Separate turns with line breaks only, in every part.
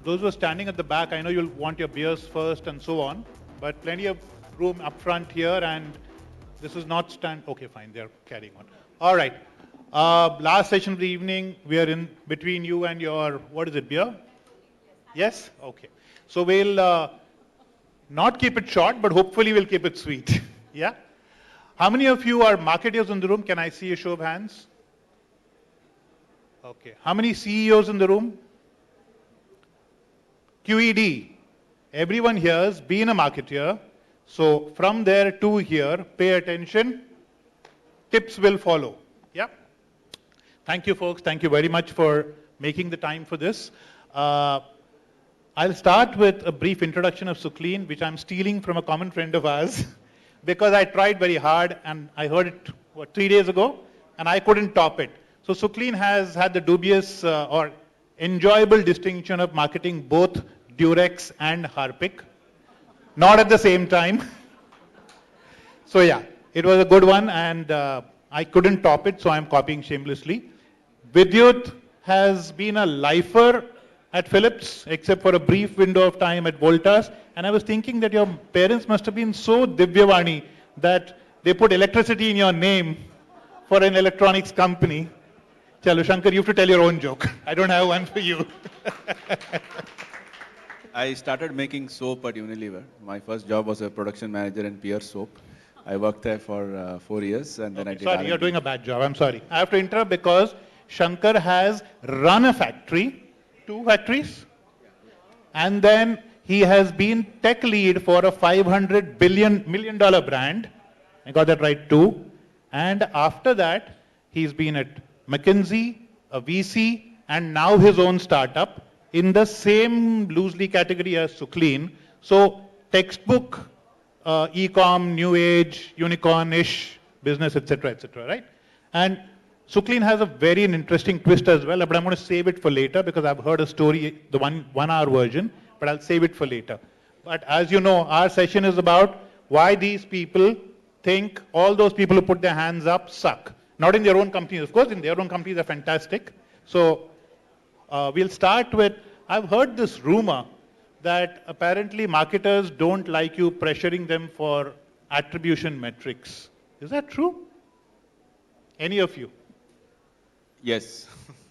those who are standing at the back, I know you'll want your beers first and so on, but plenty of room up front here, and this is not okay, fine, they're carrying on. All right. Last session of the evening, we are in between you and your, what is it, beer? Yes? Okay. So we'll not keep it short, but hopefully we'll keep it sweet. Yeah? How many of you are marketeers in the room? Can I see a show of hands? Okay. How many CEOs in the room? QED. Everyone here has been a marketeer. So from there to here, pay attention. Tips will follow. Yeah? Thank you, folks. Thank you very much for making the time for this. I'll start with a brief introduction of Sucleen, which I'm stealing from a common friend of ours, because I tried very hard and I heard it, 3 days ago, and I couldn't top it. So Sucleen has had the dubious or enjoyable distinction of marketing both Durex and Harpic, not at the same time. So yeah, it was a good one, and I couldn't top it, so I'm copying shamelessly. Vidyut has been a lifer at Philips, except for a brief window of time at Voltas. And I was thinking that your parents must have been so Divyavani that they put electricity in your name for an electronics company. Chalo, Shankar, you have to tell your own joke. I don't have one for you.
I started making soap at Unilever. My first job was a production manager in Pierre Soap. I worked there for 4 years, and then I did
Sorry,
R&D.
you're doing a bad job. I'm sorry. I have to interrupt because Shankar has run a factory, 2 factories, and then he has been tech lead for a $500 million brand. I got that right too. And after that, he's been at McKinsey, a VC, and now his own startup in the same loosely category as Sucleen. So textbook, e-com, new age, unicorn-ish business, etc., right? And Sucleen has a very interesting twist as well, but I'm going to save it for later because I've heard a story, the one-hour version, but I'll save it for later. But as you know, our session is about why these people think all those people who put their hands up suck. Not in their own companies, of course, in their own companies they're fantastic. So we'll start with, I've heard this rumor that apparently marketers don't like you pressuring them for attribution metrics. Is that true? Any of you?
Yes.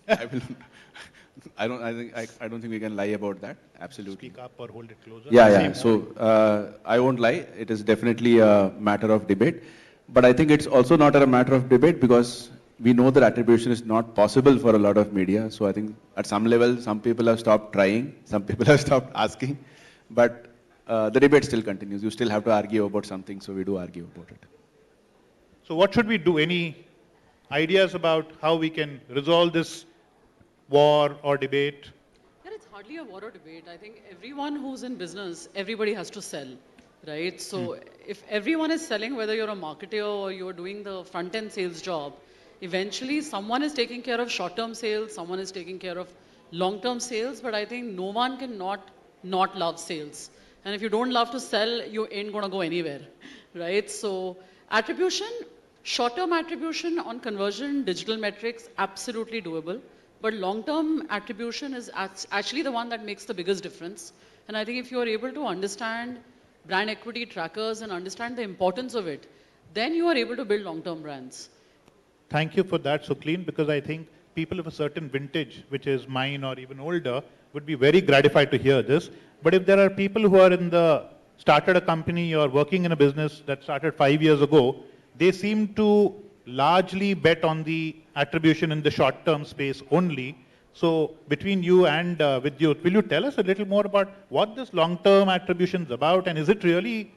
I don't think we can lie about that. Absolutely.
Speak up or hold it closer.
Yeah. So I won't lie. It is definitely a matter of debate. But I think it's also not a matter of debate because we know that attribution is not possible for a lot of media. So I think at some level, some people have stopped trying, some people have stopped asking. But the debate still continues. You still have to argue about something, so we do argue about it.
So what should we do? Any ideas about how we can resolve this war or debate?
Yeah, it's hardly a war or debate. I think everyone who's in business, everybody has to sell, right? So if everyone is selling, whether you're a marketer or you're doing the front-end sales job, eventually someone is taking care of short-term sales, someone is taking care of long-term sales, but I think no one can not love sales. And if you don't love to sell, you ain't gonna go anywhere, right? So attribution, short-term attribution on conversion, digital metrics, absolutely doable. But long-term attribution is actually the one that makes the biggest difference. And I think if you are able to understand brand equity trackers and understand the importance of it, then you are able to build long-term brands.
Thank you for that, Sucleen, because I think people of a certain vintage, which is mine or even older, would be very gratified to hear this. But if there are people who are started a company or working in a business that started 5 years ago, they seem to largely bet on the attribution in the short-term space only. So between you and Vidyut, will you tell us a little more about what this long-term attribution is about? And is it really,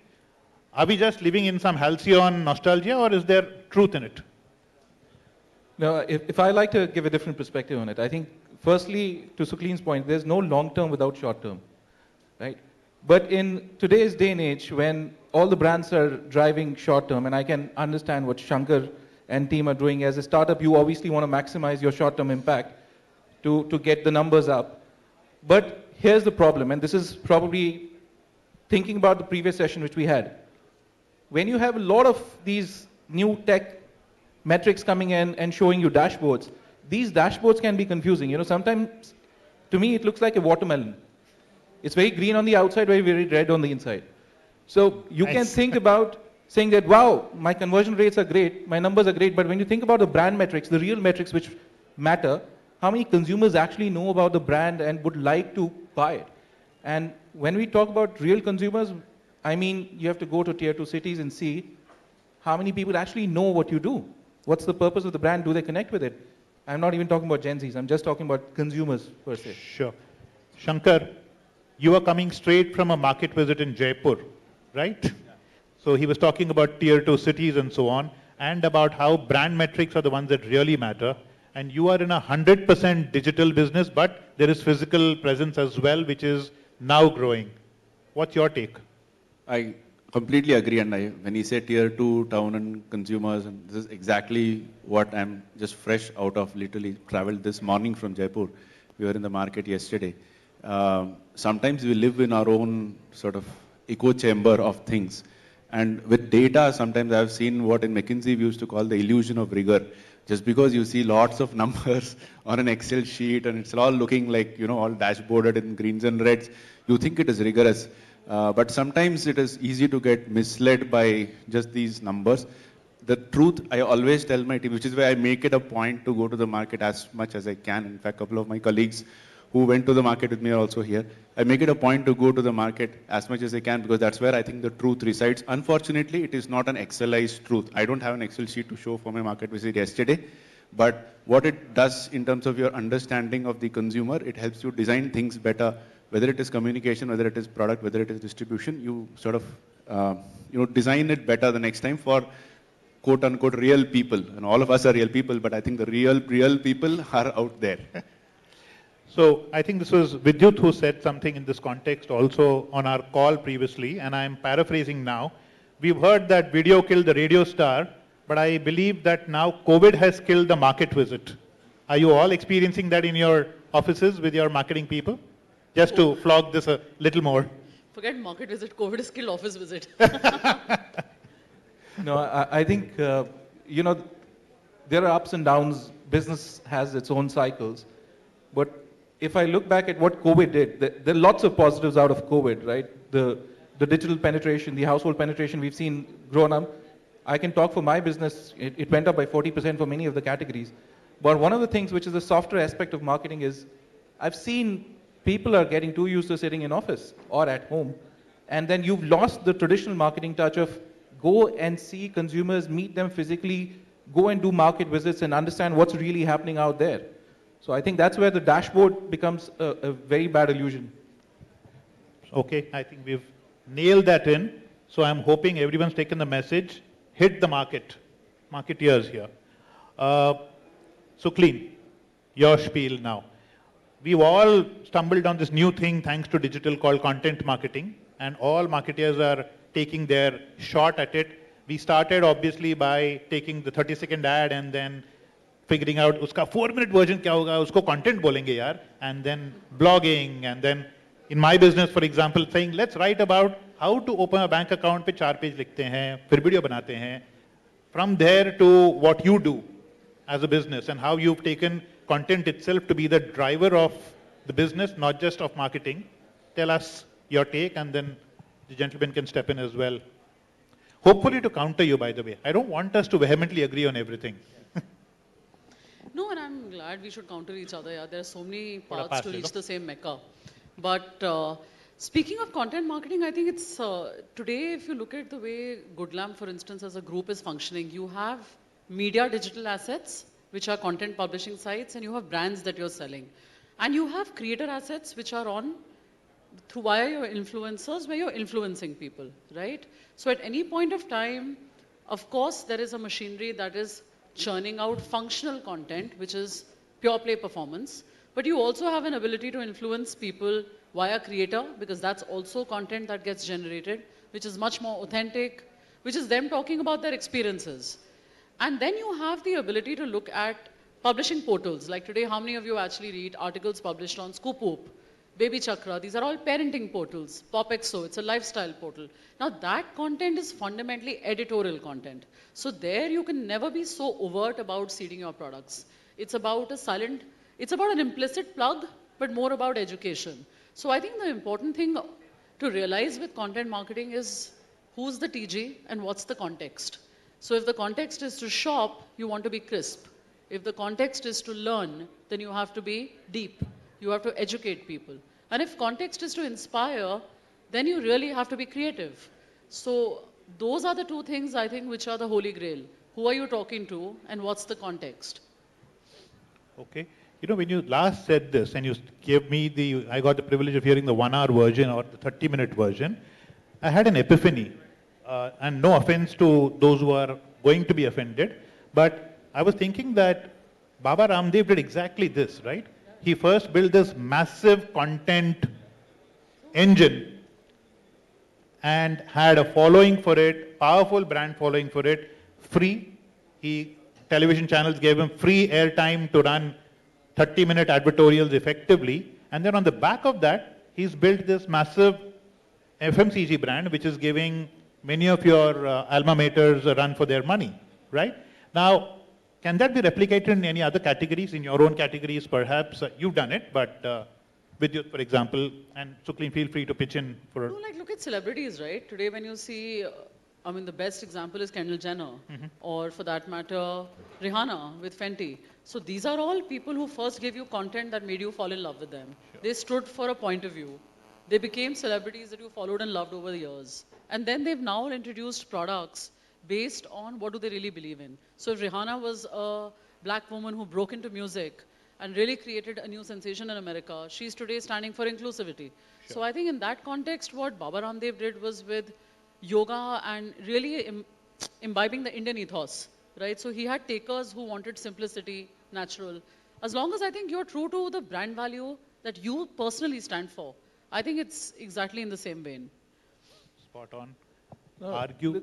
are we just living in some halcyon nostalgia or is there truth in it?
No, if I like to give a different perspective on it, I think firstly, to Sucleen's point, there's no long-term without short-term, right? But in today's day and age, when all the brands are driving short-term, and I can understand what Shankar and team are doing as a startup, you obviously want to maximize your short-term impact to get the numbers up. But here's the problem, and this is probably thinking about the previous session which we had. When you have a lot of these new tech metrics coming in and showing you dashboards, these dashboards can be confusing. You know, sometimes to me it looks like a watermelon. It's very green on the outside, very red on the inside. So you can
Nice.
think about saying that, wow, my conversion rates are great, my numbers are great, but when you think about the brand metrics, the real metrics which matter, how many consumers actually know about the brand and would like to buy it? And when we talk about real consumers, I mean, you have to go to tier 2 cities and see how many people actually know what you do. What's the purpose of the brand? Do they connect with it? I'm not even talking about Gen Zs, I'm just talking about consumers per se.
Sure. Shankar, you are coming straight from a market visit in Jaipur, right? So he was talking about tier 2 cities and so on, and about how brand metrics are the ones that really matter. And you are in a 100% digital business, but there is physical presence as well, which is now growing. What's your take?
I completely agree, and when you say tier 2 town and consumers, and this is exactly what I'm just fresh out of, literally traveled this morning from Jaipur. We were in the market yesterday. Sometimes we live in our own sort of echo chamber of things. And with data, sometimes I've seen what in McKinsey we used to call the illusion of rigor. Just because you see lots of numbers on an Excel sheet and it's all looking like, all dashboarded in greens and reds, you think it is rigorous. But sometimes it is easy to get misled by just these numbers. The truth, I always tell my team, which is why I make it a point to go to the market as much as I can. In fact, a couple of my colleagues who went to the market with me are also here. I make it a point to go to the market as much as I can because that's where I think the truth resides. Unfortunately, it is not an Excelized truth. I don't have an Excel sheet to show for my market visit yesterday. But what it does in terms of your understanding of the consumer, it helps you design things better, whether it is communication, whether it is product, whether it is distribution, you sort of, design it better the next time for quote unquote real people. And all of us are real people, but I think the real people are out there.
So I think this was Vidyut who said something in this context also on our call previously, and I'm paraphrasing now. We've heard that video killed the radio star, but I believe that now COVID has killed the market visit. Are you all experiencing that in your offices with your marketing people? Just to flog this a little more.
Forget market visit, COVID is killed office visit.
No, I think, there are ups and downs. Business has its own cycles. But if I look back at what COVID did, there are lots of positives out of COVID, right? The digital penetration, the household penetration we've seen grown up. I can talk for my business, it went up by 40% for many of the categories. But one of the things which is the softer aspect of marketing is, I've seen people are getting too used to sitting in office or at home. And then you've lost the traditional marketing touch of go and see consumers, meet them physically, go and do market visits and understand what's really happening out there. So I think that's where the dashboard becomes a very bad illusion.
Okay, I think we've nailed that in. So I'm hoping everyone's taken the message. Hit the marketeers here. So clean, your spiel now. We've all stumbled on this new thing thanks to digital called content marketing, and all marketeers are taking their shot at it. We started obviously by taking the 30-second ad and then figuring out uska 4-minute version kya hoga, usko content bolenge yaar, and then blogging, and then in my business, for example, saying let's write about how to open a bank account पे 4 page लिखते हैं, फिर video बनाते हैं. From there to what you do as a business and how you've taken content itself to be the driver of the business, not just of marketing. Tell us your take, and then the gentleman can step in as well. Hopefully to counter you, by the way. I don't want us to vehemently agree on everything.
No, and I'm glad we should counter each other. Yeah. There are so many
Thoda
paths
pass
to
le
reach
lo.
the same mecca. But speaking of content marketing, I think it's today, if you look at the way Goodlam, for instance, as a group is functioning, you have media digital assets, which are content publishing sites, and you have brands that you're selling. And you have creator assets, which are on through via your influencers, where you're influencing people, right? So at any point of time, of course, there is a machinery that is churning out functional content, which is pure play performance. But you also have an ability to influence people via creator, because that's also content that gets generated, which is much more authentic, which is them talking about their experiences. And then you have the ability to look at publishing portals. Like today, how many of you actually read articles published on Scoop Whoop, Baby Chakra? These are all parenting portals. PopXO, it's a lifestyle portal. Now that content is fundamentally editorial content. So there you can never be so overt about seeding your products. It's about an implicit plug, but more about education. So I think the important thing to realize with content marketing is who's the TG and what's the context. So if the context is to shop, you want to be crisp. If the context is to learn, then you have to be deep. You have to educate people. And if context is to inspire, then you really have to be creative. So those are the two things I think which are the holy grail. Who are you talking to and what's the context?
Okay. You know, when you last said this and you gave me I got the privilege of hearing the 1 hour version or the 30-minute version, I had an epiphany. And no offense to those who are going to be offended, but I was thinking that Baba Ramdev did exactly this, right? He first built this massive content engine and had a following for it, powerful brand following for it, free. Television channels gave him free airtime to run 30-minute advertorials effectively. And then on the back of that, he's built this massive FMCG brand, which is giving many of your alma maters a run for their money, right? Now, can that be replicated in any other categories, in your own categories perhaps? You've done it, but Vidyut, for example, and Suklin, feel free to pitch in for...
No, like look at celebrities, right? Today when you see, I mean the best example is Kendall Jenner, or for that matter, Rihanna with Fenty. So these are all people who first gave you content that made you fall in love with them. Sure. They stood for a point of view. They became celebrities that you followed and loved over the years. And then they've now introduced products based on what do they really believe in. So if Rihanna was a black woman who broke into music and really created a new sensation in America, she's today standing for inclusivity. Sure. So I think in that context, what Baba Ramdev did was with yoga and really imbibing the Indian ethos, right? So he had takers who wanted simplicity, natural. As long as I think you're true to the brand value that you personally stand for, I think it's exactly in the same vein.
Spot on.
No,
Argue.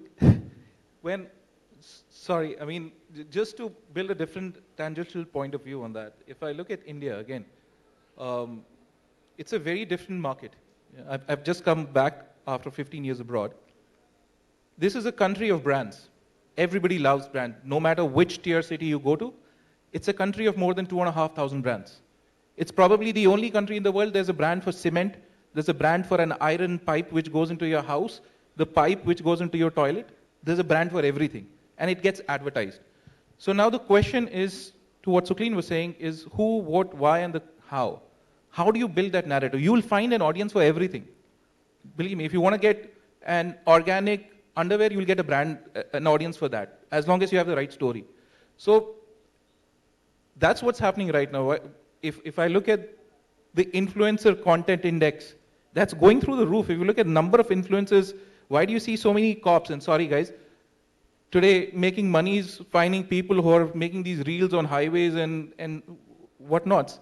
Sorry, I mean, just to build a different tangential point of view on that, if I look at India again, it's a very different market. I've just come back after 15 years abroad. This is a country of brands. Everybody loves brands. No matter which tier city you go to, it's a country of more than 2,500 brands. It's probably the only country in the world there's a brand for cement, there's a brand for an iron pipe which goes into your house, the pipe which goes into your toilet. There's a brand for everything. And it gets advertised. So now the question is, to what Suklin was saying, is who, what, why, and the how. How do you build that narrative? You will find an audience for everything. Believe me, if you want to get an organic underwear, you will get a brand, an audience for that, as long as you have the right story. So that's what's happening right now. If I look at the influencer content index, that's going through the roof. If you look at number of influencers, why do you see so many cops? And sorry guys, today making money is finding people who are making these reels on highways and whatnots,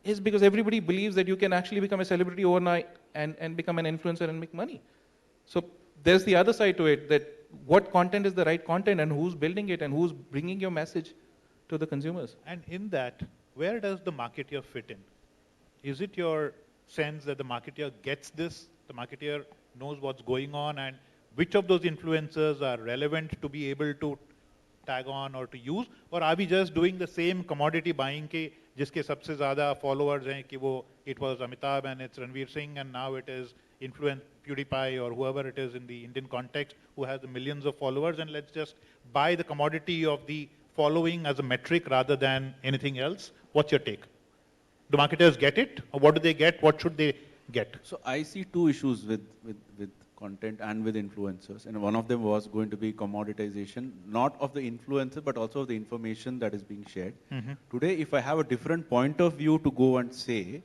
is because everybody believes that you can actually become a celebrity overnight and become an influencer and make money. So there's the other side to it, that what content is the right content and who's building it and who's bringing your message to the consumers.
And in that, where does the marketer fit in? Is it your sense that the marketer gets this, the marketer knows what's going on, and which of those influencers are relevant to be able to tag on or to use? Or are we just doing the same commodity buying ke jiske sabse zyada followers hain ki wo, it was Amitabh and it's Ranveer Singh and now it is PewDiePie or whoever it is in the Indian context who has the millions of followers, and let's just buy the commodity of the following as a metric rather than anything else? What's your take? Do marketers get it? Or what do they get? What should they get?
So I see two issues with content and with influencers, and one of them was going to be commoditization, not of the influencer, but also of the information that is being shared. Today, if I have a different point of view to go and say,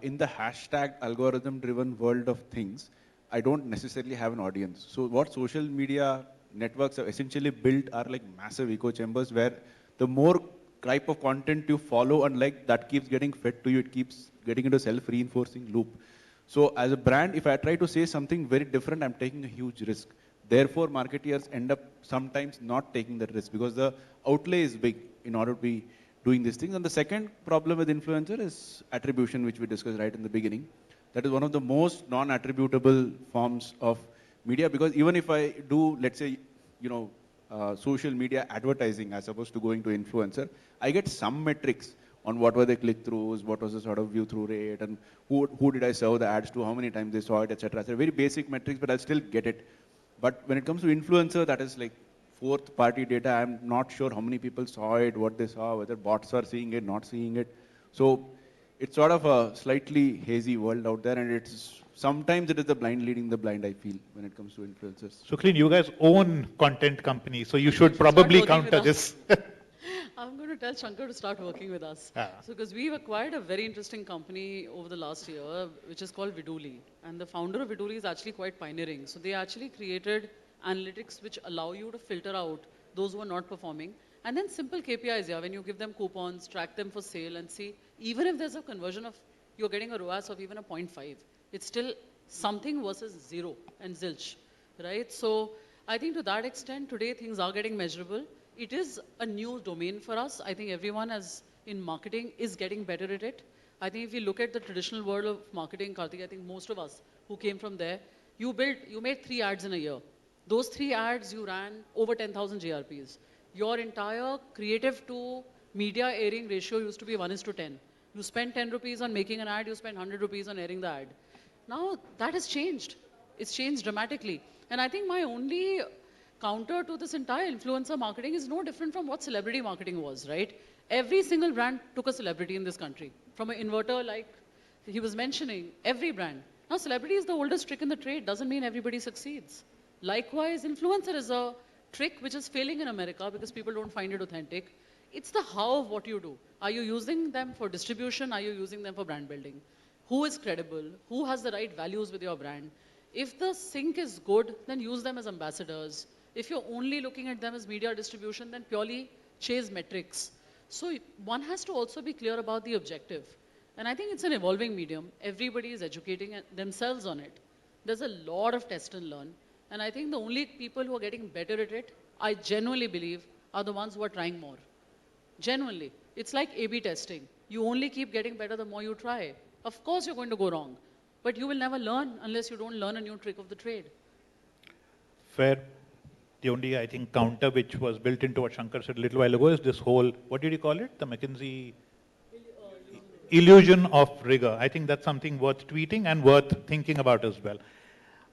in the hashtag algorithm-driven world of things, I don't necessarily have an audience. So what social media networks have essentially built are like massive echo chambers where the more type of content you follow and like, that keeps getting fed to you, it keeps getting into a self-reinforcing loop. So as a brand, if I try to say something very different, I'm taking a huge risk. Therefore, marketeers end up sometimes not taking that risk because the outlay is big in order to be doing these things. And the second problem with influencer is attribution, which we discussed right in the beginning. That is one of the most non-attributable forms of media, because even if I do, let's say, social media advertising as opposed to going to influencer, I get some metrics on what were the click-throughs, what was the sort of view-through rate, and who did I serve the ads to, how many times they saw it, etc. So very basic metrics, but I'll still get it. But when it comes to influencer, that is like fourth-party data. I'm not sure how many people saw it, what they saw, whether bots are seeing it, not seeing it. So it's sort of a slightly hazy world out there, and it's sometimes it is the blind leading the blind, I feel, when it comes to influencers.
Sucleen, you guys own content companies, so you should probably
working with
counter
us.
this.
I'm going to tell Shankar to start working with us.
Ah.
So, because we've acquired a very interesting company over the last year, which is called Viduli. And the founder of Viduli is actually quite pioneering. So, they actually created analytics which allow you to filter out those who are not performing. And then simple KPIs, yeah, when you give them coupons, track them for sale and see, even if there's a conversion of, you're getting a ROAS of even a 0.5, it's still something versus zero and zilch, right? So, I think to that extent, today things are getting measurable. It is a new domain for us. I think everyone in marketing is getting better at it. I think if you look at the traditional world of marketing, Karthik, I think most of us who came from there, you made 3 ads in a year. Those 3 ads you ran over 10,000 GRPs. Your entire creative to media airing ratio used to be 1:10. You spend 10 rupees on making an ad, you spend 100 rupees on airing the ad. Now that has changed. It's changed dramatically. And I think my only counter to this entire influencer marketing is no different from what celebrity marketing was, right? Every single brand took a celebrity in this country. From an inverter like he was mentioning, every brand. Now celebrity is the oldest trick in the trade, doesn't mean everybody succeeds. Likewise, influencer is a trick which is failing in America because people don't find it authentic. It's the how of what you do. Are you using them for distribution? Are you using them for brand building? Who is credible? Who has the right values with your brand? If the sync is good, then use them as ambassadors. If you're only looking at them as media distribution, then purely chase metrics. So one has to also be clear about the objective. And I think it's an evolving medium. Everybody is educating themselves on it. There's a lot of test and learn. And I think the only people who are getting better at it, I genuinely believe, are the ones who are trying more. Genuinely. It's like A/B testing. You only keep getting better the more you try. Of course you're going to go wrong. But you will never learn unless you don't learn a new trick of the trade.
Fair. The only, I think, counter which was built into what Shankar said a little while ago is this whole, what did he call it? The McKinsey illusion of rigor. I think that's something worth tweeting and worth thinking about as well.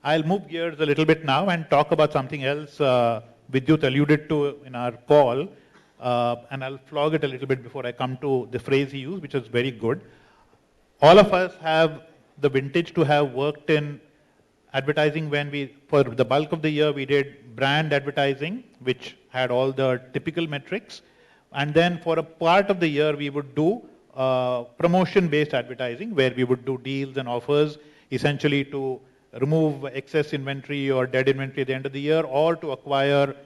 I'll move gears a little bit now and talk about something else Vidyut alluded to in our call. And I'll flog it a little bit before I come to the phrase he used, which is very good. All of us have the vintage to have worked in advertising when for the bulk of the year, we did brand advertising, which had all the typical metrics. And then for a part of the year, we would do promotion-based advertising, where we would do deals and offers, essentially to remove excess inventory or dead inventory at the end of the year, or to acquire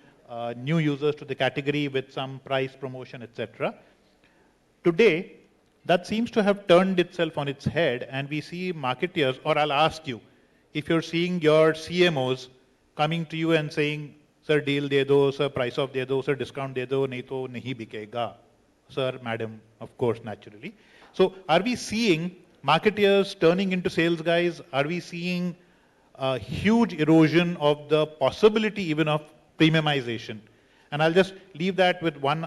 new users to the category with some price promotion, etc. Today, that seems to have turned itself on its head, and we see marketeers, or I'll ask you, if you're seeing your CMOs coming to you and saying, sir, deal de do, sir, price off de do, sir, discount de do, nahi to nahi bikega. Sir, madam, of course, naturally. So are we seeing marketeers turning into sales guys? Are we seeing a huge erosion of the possibility even of premiumization? And I'll just leave that with one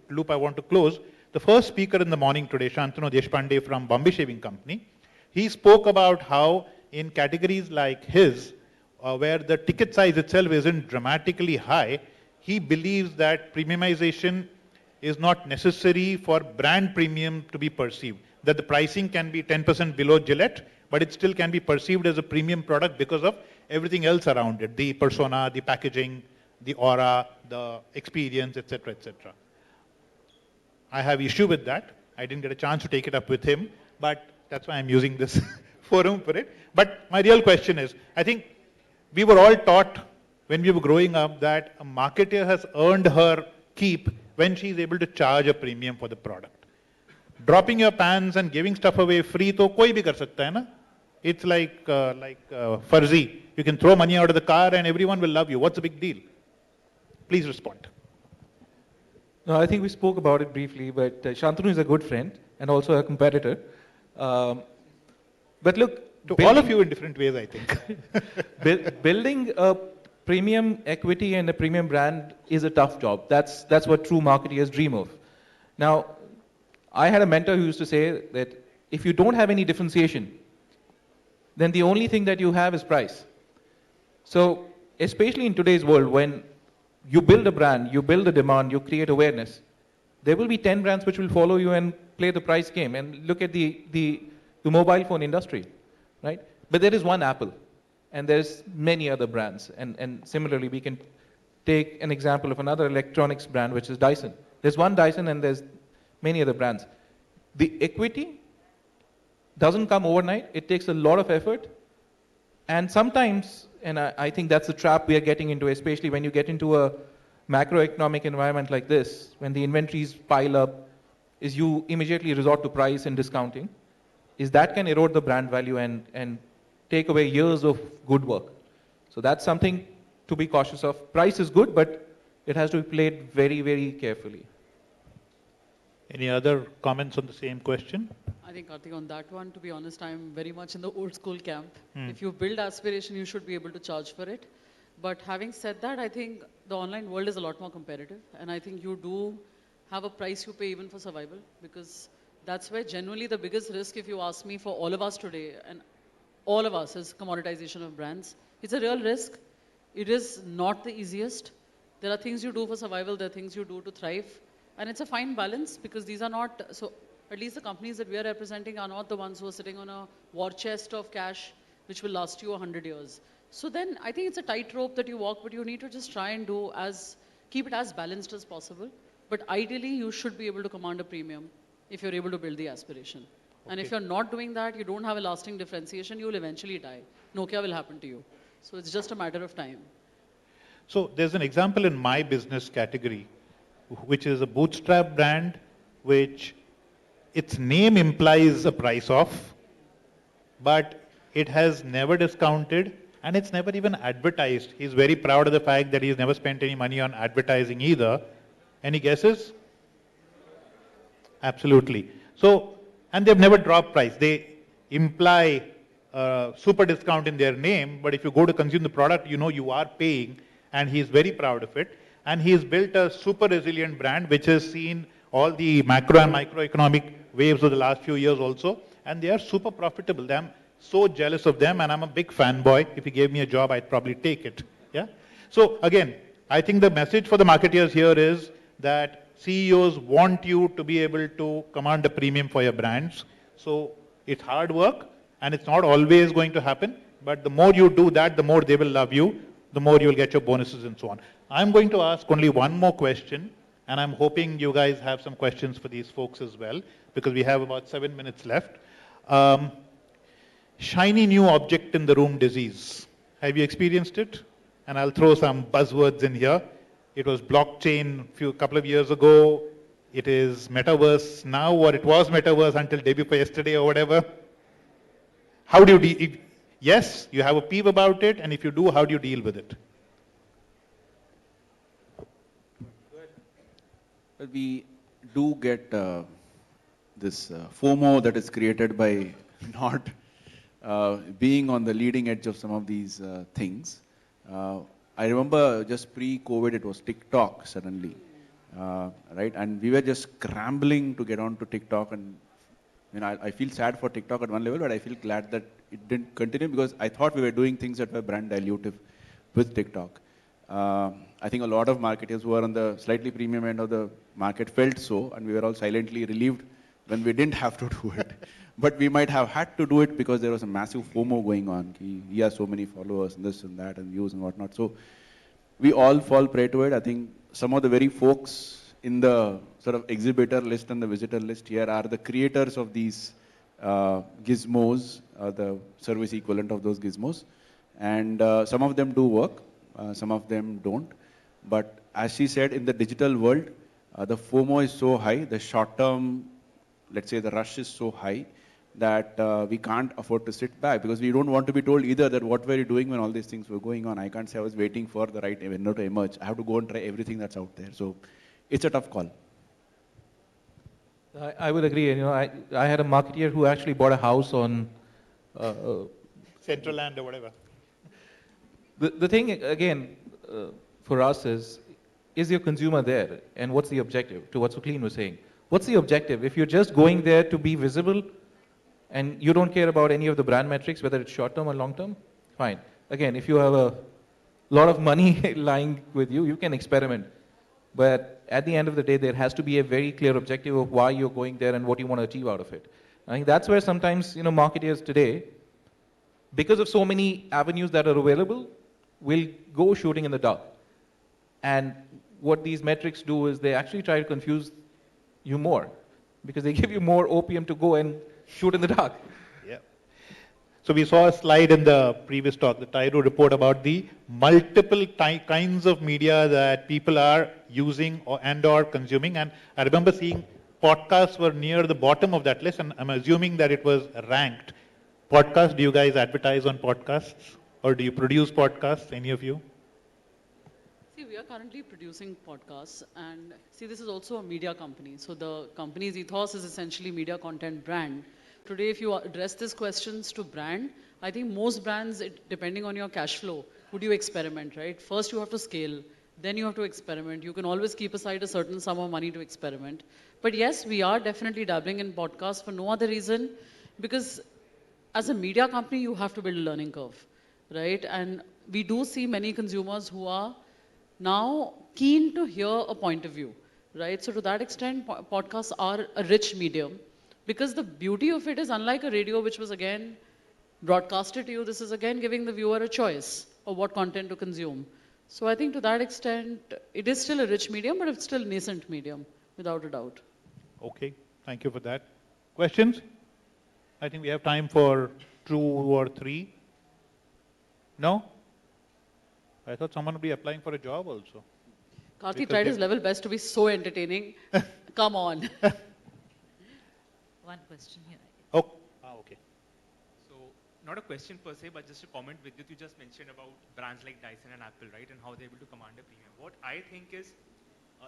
loop I want to close. The first speaker in the morning today, Shantanu Deshpande from Bombay Shaving Company, he spoke about how in categories like his, where the ticket size itself isn't dramatically high, he believes that premiumization is not necessary for brand premium to be perceived. That the pricing can be 10% below Gillette, but it still can be perceived as a premium product because of everything else around it, the persona, the packaging, the aura, the experience, etc., etc. I have issue with that. I didn't get a chance to take it up with him, but that's why I'm using this forum for it. But my real question is, I think we were all taught when we were growing up that a marketer has earned her keep when she's able to charge a premium for the product. Dropping your pants and giving stuff away free, to koi bhi kar sakta hai na? It's like farzi. You can throw money out of the car and everyone will love you. What's the big deal? Please respond.
No, I think we spoke about it briefly, but Shantanu is a good friend and also a competitor. But look,
to all of you in different ways, I think.
Building a premium equity and a premium brand is a tough job. That's what true marketeers dream of. Now, I had a mentor who used to say that if you don't have any differentiation, then the only thing that you have is price. So, especially in today's world, when you build a brand, you build a demand, you create awareness, there will be 10 brands which will follow you and play the price game. And look at the mobile phone industry, right? But there is one Apple, and there's many other brands. And similarly, we can take an example of another electronics brand, which is Dyson. There's one Dyson, and there's many other brands. The equity doesn't come overnight. It takes a lot of effort. And sometimes, and I think that's the trap we are getting into, especially when you get into a macroeconomic environment like this, when the inventories pile up, is you immediately resort to price and discounting, is that can erode the brand value and take away years of good work. So that's something to be cautious of. Price is good, but it has to be played very, very carefully.
Any other comments on the same question?
I think, Karthik, on that one, to be honest, I'm very much in the old school camp. If you build aspiration, you should be able to charge for it. But having said that, I think the online world is a lot more competitive. And I think you do have a price you pay even for survival, because that's where generally the biggest risk, if you ask me, for all of us today, and all of us, is commoditization of brands. It's a real risk. It is not the easiest. There are things you do for survival, there are things you do to thrive. And it's a fine balance, because these are not, so at least the companies that we are representing are not the ones who are sitting on a war chest of cash which will last you 100 years. So then I think it's a tightrope that you walk, but you need to just try and keep it as balanced as possible. But ideally, you should be able to command a premium if you're able to build the aspiration. Okay. And if you're not doing that, you don't have a lasting differentiation, you will eventually die. Nokia will happen to you. So it's just a matter of time.
So there's an example in my business category, which is a bootstrap brand, which its name implies a price off, but it has never discounted and it's never even advertised. He's very proud of the fact that he's never spent any money on advertising either. Any guesses? Absolutely. So, and they've never dropped price. They imply super discount in their name, but if you go to consume the product, you know you are paying, and he's very proud of it. And he's built a super resilient brand which has seen all the macro and microeconomic waves of the last few years also, and they are super profitable. I'm so jealous of them, and I'm a big fanboy. If he gave me a job, I'd probably take it. Yeah. So again, I think the message for the marketeers here is that CEOs want you to be able to command a premium for your brands. So it's hard work, and it's not always going to happen, but the more you do that, the more they will love you, the more you will get your bonuses and so on. I'm going to ask only one more question, and I'm hoping you guys have some questions for these folks as well, because we have about 7 minutes left. Shiny new object in the room disease. Have you experienced it? And I'll throw some buzzwords in here. It was blockchain a couple of years ago. It is metaverse now, or it was metaverse until day before yesterday or whatever. How do you yes, you have a peeve about it, and if you do, how do you deal with it?
Well, we do get this FOMO that is created by not being on the leading edge of some of these things. I remember just pre-COVID, it was TikTok suddenly, right? And we were just scrambling to get onto TikTok, and I feel sad for TikTok at one level, but I feel glad that it didn't continue, because I thought we were doing things that were brand dilutive with TikTok. I think a lot of marketers who are on the slightly premium end of the market felt so, and we were all silently relieved when we didn't have to do it. But we might have had to do it because there was a massive FOMO going on. He has so many followers and this and that and views and whatnot. So we all fall prey to it. I think some of the very folks in the sort of exhibitor list and the visitor list here are the creators of these gizmos, the service equivalent of those gizmos. And some of them do work, some of them don't. But as she said, in the digital world, the FOMO is so high, the short-term, let's say the rush is so high, that we can't afford to sit back, because we don't want to be told either that what were you doing when all these things were going on. I can't say I was waiting for the right window to emerge. I have to go and try everything that's out there. So it's a tough call.
I would agree. I had a marketeer who actually bought a house on
Central Land or whatever.
The thing again for us is your consumer there, and what's the objective? To what Sucleen was saying, What's the objective? If you're just going there to be visible and you don't care about any of the brand metrics, whether it's short term or long term, fine. Again, if you have a lot of money lying with you, you can experiment. But at the end of the day, there has to be a very clear objective of why you're going there and what you want to achieve out of it. I think that's where sometimes, marketers today, because of so many avenues that are available, will go shooting in the dark. And what these metrics do is they actually try to confuse you more, because they give you more opium to go and shoot in the dark.
Yeah. So we saw a slide in the previous talk, the Tyro report, about the multiple kinds of media that people are using and/or consuming. And I remember seeing podcasts were near the bottom of that list, and I'm assuming that it was ranked. Podcasts, do you guys advertise on podcasts? Or do you produce podcasts, any of you?
See, we are currently producing podcasts, and see, this is also a media company. So the company's ethos is essentially media content brand. Today, if you address these questions to brand, I think most brands, depending on your cash flow, would you experiment, right? First, you have to scale, then you have to experiment. You can always keep aside a certain sum of money to experiment. But yes, we are definitely dabbling in podcasts for no other reason, because as a media company, you have to build a learning curve, right? And we do see many consumers who are now keen to hear a point of view, right? So to that extent, podcasts are a rich medium, because the beauty of it is, unlike a radio, which was again broadcasted to you, this is again giving the viewer a choice of what content to consume. So I think to that extent, it is still a rich medium, but it's still a nascent medium, without a doubt.
Okay, thank you for that. Questions? I think we have time for 2 or 3. No? I thought someone would be applying for a job also.
Karthik tried his level best to be so entertaining. Come on.
One question here.
Oh, okay.
So, not a question per se, but just a comment. Vidyut, you just mentioned about brands like Dyson and Apple, right, and how they're able to command a premium. What I think is,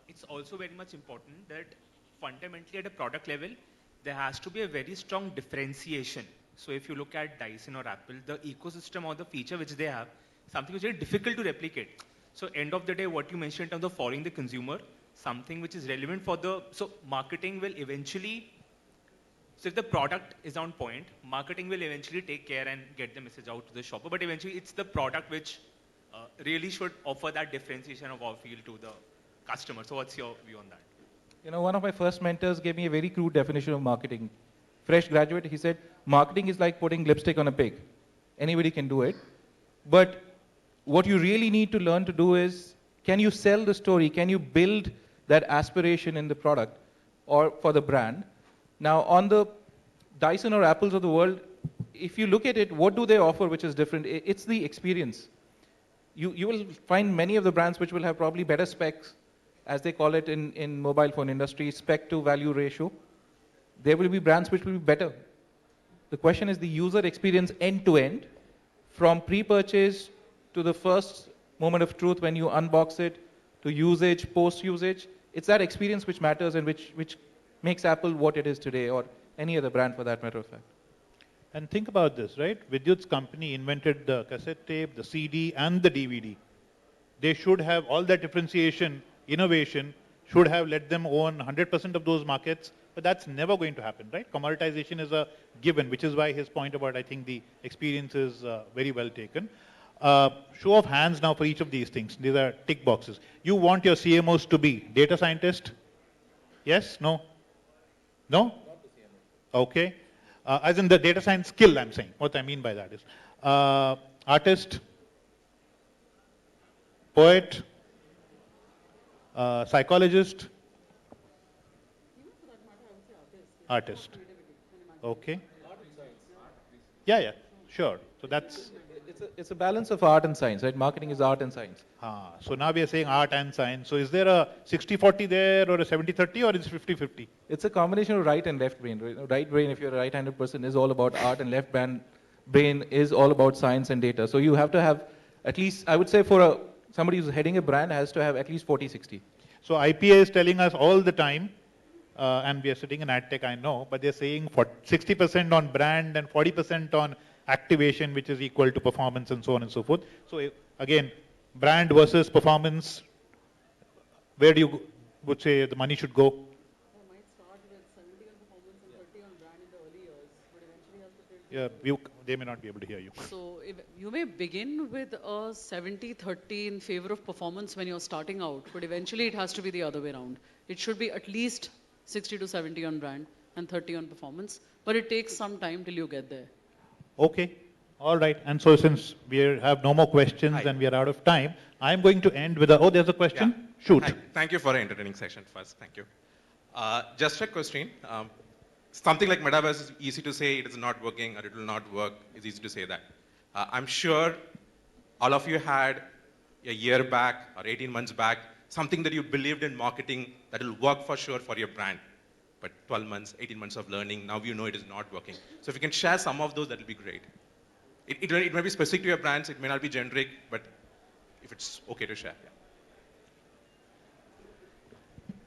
it's also very much important that fundamentally at a product level, there has to be a very strong differentiation. So, if you look at Dyson or Apple, the ecosystem or the feature which they have, something which is very difficult to replicate. So, end of the day, what you mentioned in terms of following the consumer, something which is relevant for the, so marketing will eventually, so if the product is on point, marketing will eventually take care and get the message out to the shopper, but eventually it's the product which really should offer that differentiation of our feel to the customer. So what's your view on that?
One of my first mentors gave me a very crude definition of marketing. Fresh graduate, he said, marketing is like putting lipstick on a pig. Anybody can do it. But what you really need to learn to do is, can you sell the story? Can you build that aspiration in the product or for the brand? Now, on the Dyson or Apples of the world, if you look at it, what do they offer which is different? It's the experience. You will find many of the brands which will have probably better specs, as they call it in mobile phone industry, spec to value ratio. There will be brands which will be better. The question is the user experience end to end, from pre-purchase to the first moment of truth when you unbox it, to usage, post-usage. It's that experience which matters and which makes Apple what it is today, or any other brand for that matter of fact.
And think about this, right? Vidyut's company invented the cassette tape, the CD, and the DVD. They should have all that differentiation, innovation, should have let them own 100% of those markets, but that's never going to happen, right? Commoditization is a given, which is why his point about, I think, the experience is very well taken. Show of hands now for each of these things. These are tick boxes. You want your CMOs to be data scientist? Yes? No? No? Okay. As in the data science skill, I'm saying. What I mean by that is artist, poet, psychologist, artist. Okay. Yeah, sure. So that's...
It's a balance of art and science, right? Marketing is art and science.
So now we are saying art and science. So is there a 60-40 there, or a 70-30, or is it 50-50?
It's a combination of right and left brain. Right brain, if you're a right-handed person, is all about art, and left brain is all about science and data. So you have to have at least, I would say for somebody who's heading a brand has to have at least 40-60.
So IPA is telling us all the time, and we are sitting in AdTech, I know, but they're saying 60% on brand and 40% on activation, which is equal to performance and so on and so forth. So again, brand versus performance, where do you would say the money should go?
I might start
Yeah, they may not be able to hear you.
So if you may begin with a 70-30 in favor of performance when you're starting out, but eventually it has to be the other way around. It should be at least 60 to 70 on brand and 30 on performance, but it takes some time till you get there.
Okay. All right. And so since we have no more questions
Hi.
and we are out of time, I'm going to end with oh, there's a question.
Yeah.
Shoot.
Hi. Thank you for an entertaining session first. Thank you. Just a question. Something like metaverse is easy to say it is not working or it will not work. It's easy to say that. I'm sure all of you had a year back or 18 months back something that you believed in marketing that will work for sure for your brand. But 12 months, 18 months of learning, now you know it is not working. So if you can share some of those, that will be great. It may be specific to your brands, it may not be generic, but if it's okay to share. Yeah.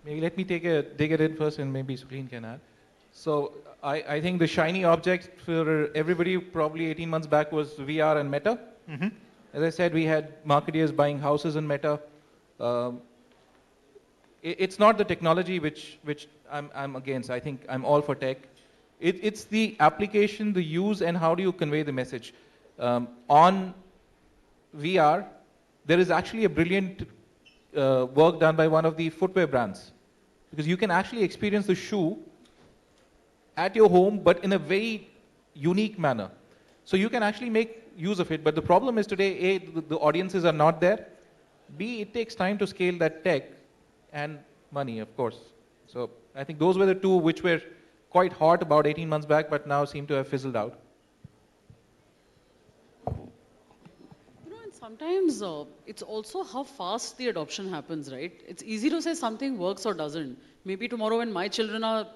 Maybe let me take it in first and maybe Sukleen can add. So I think the shiny object for everybody probably 18 months back was VR and Meta.
Mm-hmm.
As I said, we had marketeers buying houses in Meta. It's not the technology which I'm against. I think I'm all for tech. It's the application, the use, and how do you convey the message. On VR, there is actually a brilliant work done by one of the footwear brands. Because you can actually experience the shoe at your home, but in a very unique manner. So you can actually make use of it. But the problem is today, A, the audiences are not there. B, it takes time to scale that tech and money, of course. So I think those were the two which were quite hot about 18 months back, but now seem to have fizzled out.
You know, and sometimes it's also how fast the adoption happens, right? It's easy to say something works or doesn't. Maybe tomorrow when my children are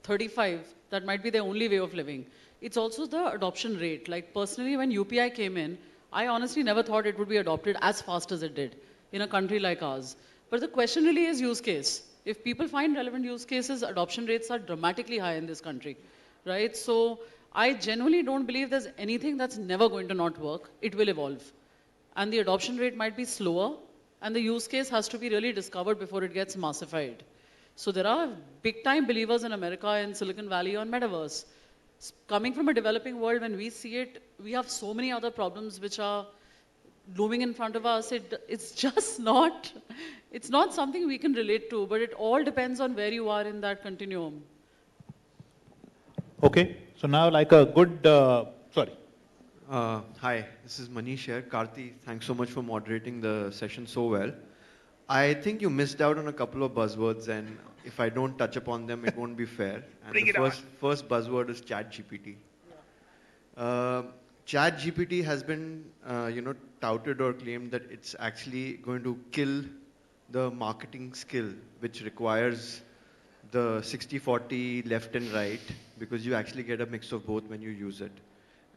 35, that might be their only way of living. It's also the adoption rate. Like personally, when UPI came in, I honestly never thought it would be adopted as fast as it did in a country like ours. But the question really is use case. If people find relevant use cases, adoption rates are dramatically high in this country, right? So I genuinely don't believe there's anything that's never going to not work. It will evolve. And the adoption rate might be slower, and the use case has to be really discovered before it gets massified. So there are big time believers in America and Silicon Valley on metaverse. Coming from a developing world, when we see it, we have so many other problems which are looming in front of us. It's just not, it's not something we can relate to, but it all depends on where you are in that continuum.
Okay. So now like a good, sorry.
Hi, this is Manish here. Karthi, thanks so much for moderating the session so well. I think you missed out on a couple of buzzwords, and if I don't touch upon them, it won't be fair. And
Bring
the
it on.
first buzzword is ChatGPT. ChatGPT has been, touted or claimed that it's actually going to kill the marketing skill, which requires the 60-40 left and right, because you actually get a mix of both when you use it.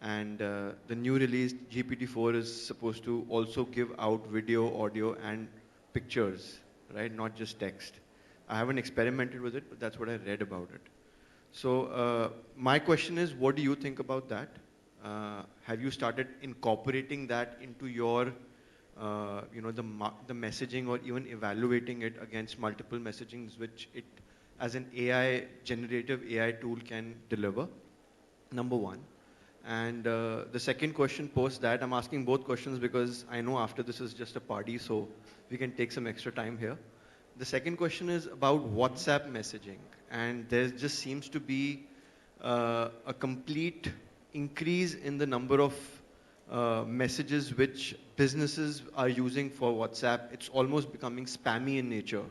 And the new release, GPT-4, is supposed to also give out video, audio, and pictures, right? Not just text. I haven't experimented with it, but that's what I read about it. So my question is, what do you think about that? Have you started incorporating that into your, the messaging, or even evaluating it against multiple messagings, which it, as an generative AI tool, can deliver? Number one. And the second question post that, I'm asking both questions because I know after this is just a party, so we can take some extra time here. The second question is about WhatsApp messaging. And there just seems to be a complete increase in the number of messages which businesses are using for WhatsApp. It's almost becoming spammy in nature.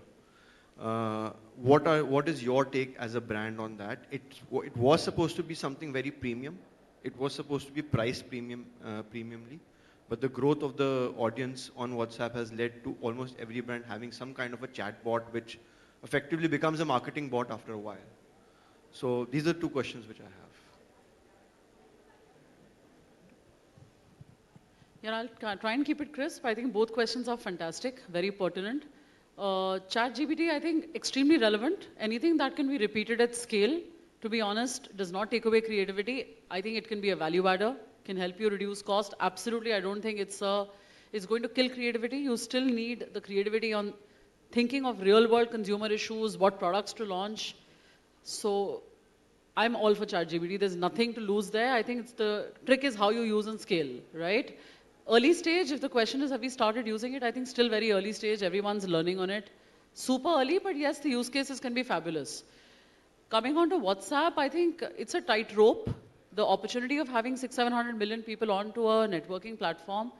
What is your take as a brand on that? It was supposed to be something very premium. It was supposed to be priced premiumly. But the growth of the audience on WhatsApp has led to almost every brand having some kind of a chat bot, which effectively becomes a marketing bot after a while. So these are two questions which I have.
Yeah, I'll try and keep it crisp. I think both questions are fantastic, very pertinent. ChatGPT, I think, extremely relevant. Anything that can be repeated at scale, to be honest, does not take away creativity. I think it can be a value adder, can help you reduce cost. Absolutely, I don't think it's going to kill creativity. You still need the creativity on thinking of real world consumer issues, what products to launch. So I'm all for ChatGPT. There's nothing to lose there. I think it's the trick is how you use and scale, right? Early stage, if the question is have we started using it, I think still very early stage. Everyone's learning on it. Super early, but yes, the use cases can be fabulous. Coming on to WhatsApp, I think it's a tightrope. The opportunity of having 700 million people onto a networking platform,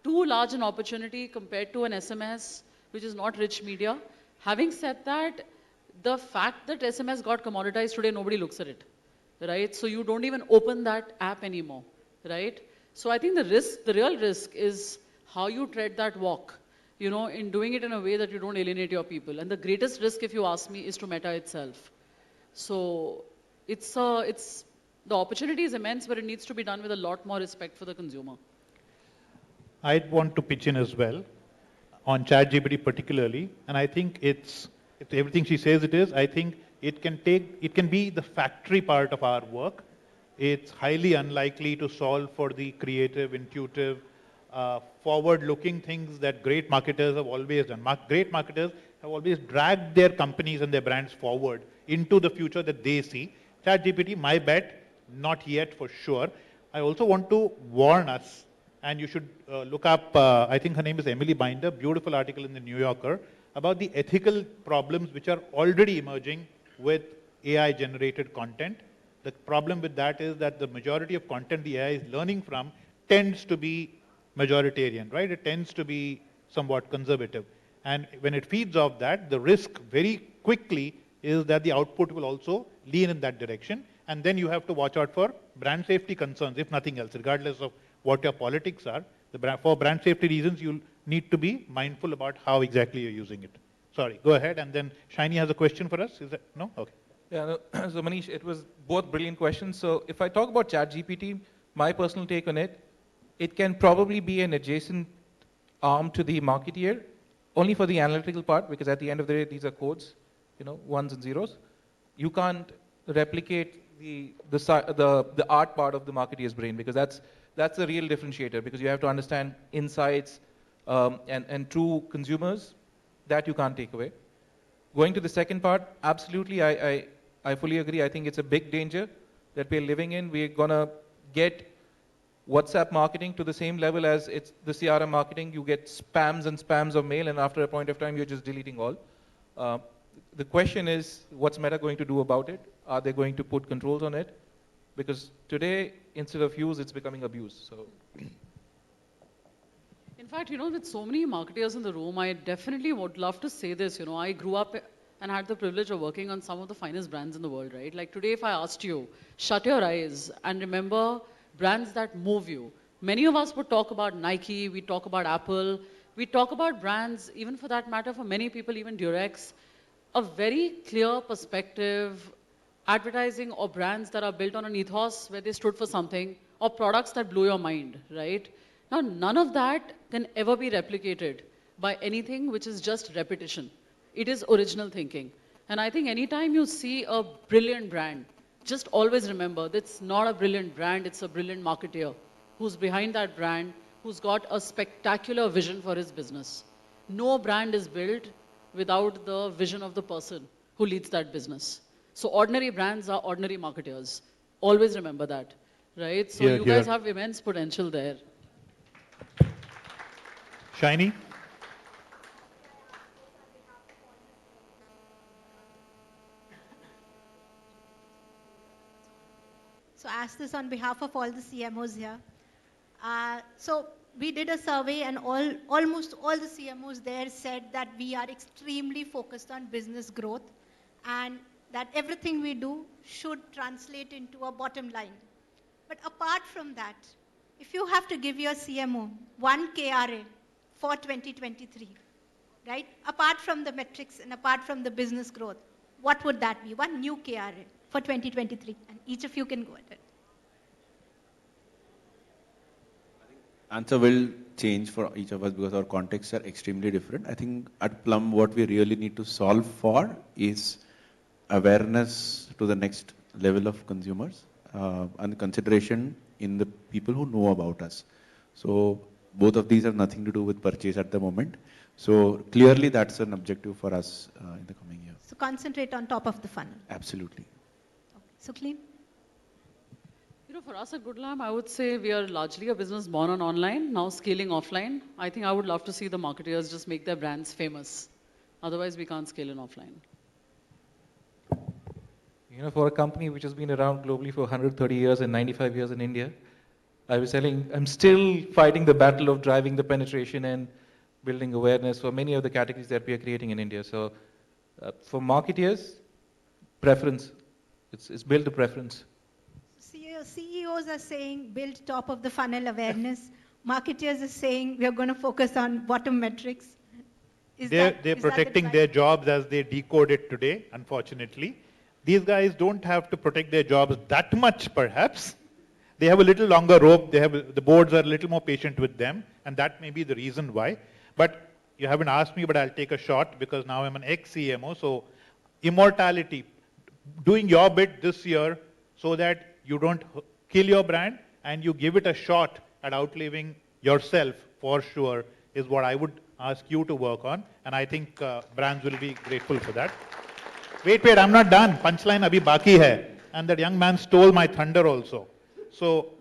too large an opportunity compared to an SMS, which is not rich media. Having said that, the fact that SMS got commoditized today, nobody looks at it, right? So you don't even open that app anymore, right? So I think the real risk is how you tread that walk, in doing it in a way that you don't alienate your people. And the greatest risk, if you ask me, is to Meta itself. So it's the opportunity is immense, but it needs to be done with a lot more respect for the consumer.
I'd want to pitch in as well on ChatGPT particularly, and I think it's everything she says it is. I think it can be the factory part of our work. It's highly unlikely to solve for the creative, intuitive, forward-looking things that great marketers have always done. Great marketers have always dragged their companies and their brands forward into the future that they see. ChatGPT, my bet, not yet for sure. I also want to warn us, and you should look up, I think her name is Emily Binder, beautiful article in the New Yorker, about the ethical problems which are already emerging with AI-generated content. The problem with that is that the majority of content the AI is learning from tends to be majoritarian, right? It tends to be somewhat conservative. And when it feeds off that, the risk very quickly is that the output will also lean in that direction. And then you have to watch out for brand safety concerns, if nothing else, regardless of what your politics are. For brand safety reasons, you'll need to be mindful about how exactly you're using it. Sorry, go ahead. And then Shiny has a question for us. Is that, no? Okay.
Yeah, no, so Manish, it was both brilliant questions. So if I talk about ChatGPT, my personal take on it, it can probably be an adjacent arm to the marketeer, only for the analytical part, because at the end of the day, these are codes, ones and zeros. You can't replicate the art part of the marketeer's brain, because that's the real differentiator, because you have to understand insights and true consumers that you can't take away. Going to the second part, absolutely, I fully agree. I think it's a big danger that we're living in. We're going to get WhatsApp marketing to the same level as it's the CRM marketing. You get spams and spams of mail, and after a point of time, you're just deleting all. The question is, what's Meta going to do about it? Are they going to put controls on it? Because today, instead of use, it's becoming abuse. So,
in fact, with so many marketers in the room, I definitely would love to say this. I grew up and had the privilege of working on some of the finest brands in the world, right? Like today, if I asked you, shut your eyes and remember brands that move you. Many of us would talk about Nike, we talk about Apple, we talk about brands, even for that matter, for many people, even Durex, a very clear perspective, advertising or brands that are built on an ethos where they stood for something, or products that blew your mind, right? Now, none of that can ever be replicated by anything which is just repetition. It is original thinking. And I think anytime you see a brilliant brand, just always remember that it's not a brilliant brand, it's a brilliant marketeer who's behind that brand, who's got a spectacular vision for his business. No brand is built without the vision of the person who leads that business. So ordinary brands are ordinary marketers. Always remember that, right? So you guys have immense potential there.
Shiny?
So I ask this on behalf of all the CMOs here. So we did a survey and almost all the CMOs there said that we are extremely focused on business growth and that everything we do should translate into a bottom line. But apart from that, if you have to give your CMO one KRA for 2023, right? Apart from the metrics and apart from the business growth, what would that be? One new KRA for 2023, and each of you can go at it.
Answer will change for each of us because our contexts are extremely different. I think at Plum, what we really need to solve for is awareness to the next level of consumers and consideration in the people who know about us. So both of these have nothing to do with purchase at the moment. So clearly that's an objective for us in the coming year.
So concentrate on top of the funnel.
Absolutely.
Sucleen?
For us at Goodlam, I would say we are largely a business born on online, now scaling offline. I think I would love to see the marketeers just make their brands famous. Otherwise, we can't scale in offline.
For a company which has been around globally for 130 years and 95 years in India, I was telling, I'm still fighting the battle of driving the penetration and building awareness for many of the categories that we are creating in India. So for marketeers, preference. It's build a preference.
CEOs are saying build top of the funnel awareness. Marketers are saying we're going to focus on bottom metrics.
They're protecting their jobs as they decode it today, unfortunately. These guys don't have to protect their jobs that much, perhaps. They have a little longer rope. The boards are a little more patient with them, and that may be the reason why. But you haven't asked me, but I'll take a shot because now I'm an ex-CMO. So immortality, doing your bit this year so that you don't kill your brand and you give it a shot at outliving yourself for sure is what I would ask you to work on. And I think brands will be grateful for that. Wait, I'm not done. Punchline abhi baki hai. And that young man stole my thunder also. So,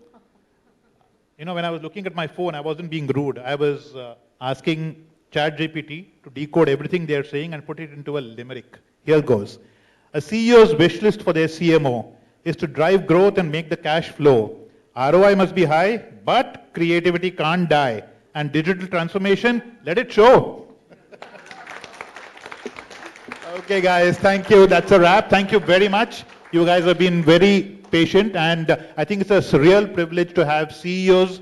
when I was looking at my phone, I wasn't being rude. I was asking ChatGPT to decode everything they're saying and put it into a limerick. Here goes. A CEO's wish list for their CMO is to drive growth and make the cash flow. ROI must be high, but creativity can't die. And digital transformation, let it show. Okay, guys, thank you. That's a wrap. Thank you very much. You guys have been very patient, and I think it's a surreal privilege to have CEOs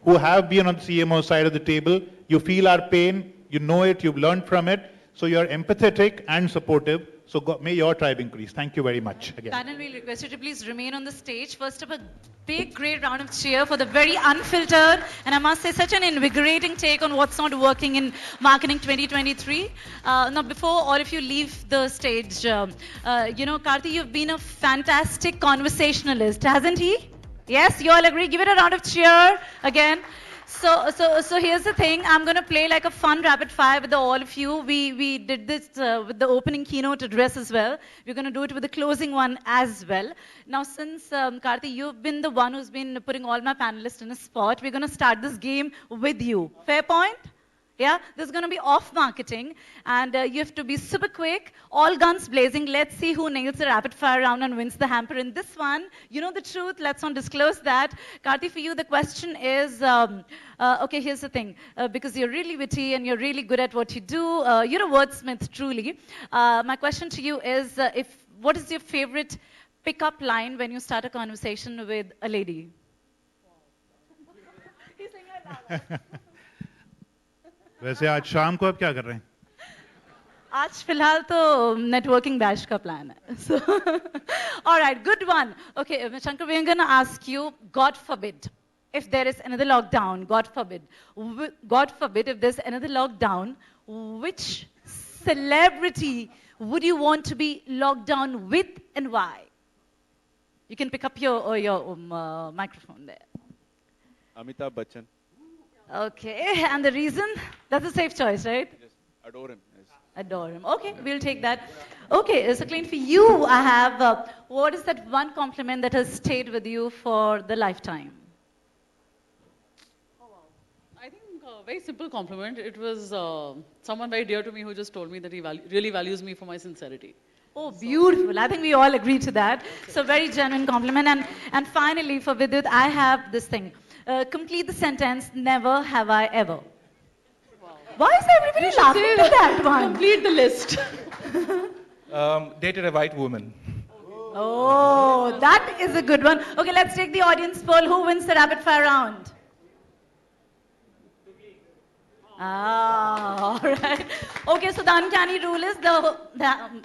who have been on the CMO side of the table. You feel our pain, you know it, you've learned from it, so you're empathetic and supportive. So may your tribe increase. Thank you very much again.
Panel, we'll request you to please remain on the stage. First up, a big, great round of cheer for the very unfiltered, and I must say, such an invigorating take on what's not working in marketing 2023. Now, before all of you leave the stage, Karthi, you've been a fantastic conversationalist, hasn't he? Yes, you all agree? Give it a round of cheer again. So here's the thing. I'm going to play like a fun rapid fire with all of you. We did this with the opening keynote address as well. We're going to do it with the closing one as well. Now, since Karthi, you've been the one who's been putting all my panelists in a spot, we're going to start this game with you. Fair point? Yeah, this is going to be off marketing, and you have to be super quick, all guns blazing. Let's see who nails the rapid fire round and wins the hamper in this one. You know the truth, let's not disclose that. Karthi, for you, the question is, okay, here's the thing. Because you're really witty and you're really good at what you do, you're a wordsmith, truly. My question to you is, what is your favorite pickup line when you start a conversation with a lady? He's saying I love it.
वैसे आज शाम को आप क्या कर रहे हैं?
आज फिलहाल तो networking bash का plan है. So, all right, good one. Okay, Shankar, we're going to ask you, God forbid, if there is another lockdown, God forbid, if there's another lockdown, which celebrity would you want to be locked down with and why? You can pick up your microphone there.
Amitabh Bachchan.
Okay, and the reason? That's a safe choice, right?
Just adore him. Yes.
Adore him. Okay, we'll take that. Okay, so Clint, for you, I have, what is that one compliment that has stayed with you for the lifetime?
I think a very simple compliment. It was someone very dear to me who just told me that he really values me for my sincerity.
Oh, beautiful. I think we all agree to that. So very genuine compliment. And finally, for Vidyut, I have this thing. Complete the sentence, never have I ever. Wow. Why is everybody laughing at that one?
Complete the list.
Dated a white woman.
Oh, that is a good one. Okay, let's take the audience poll. Who wins the rapid fire round? Ah, all right. Okay, so the uncanny rule is the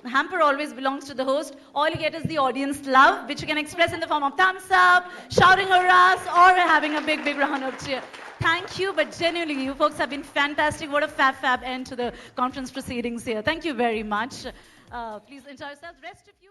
hamper always belongs to the host. All you get is the audience love, which you can express in the form of thumbs up, shouting hurrahs, or having a big, big round of cheer. Thank you, but genuinely, you folks have been fantastic. What a fab end to the conference proceedings here. Thank you very much. Please enjoy yourselves. Rest of you.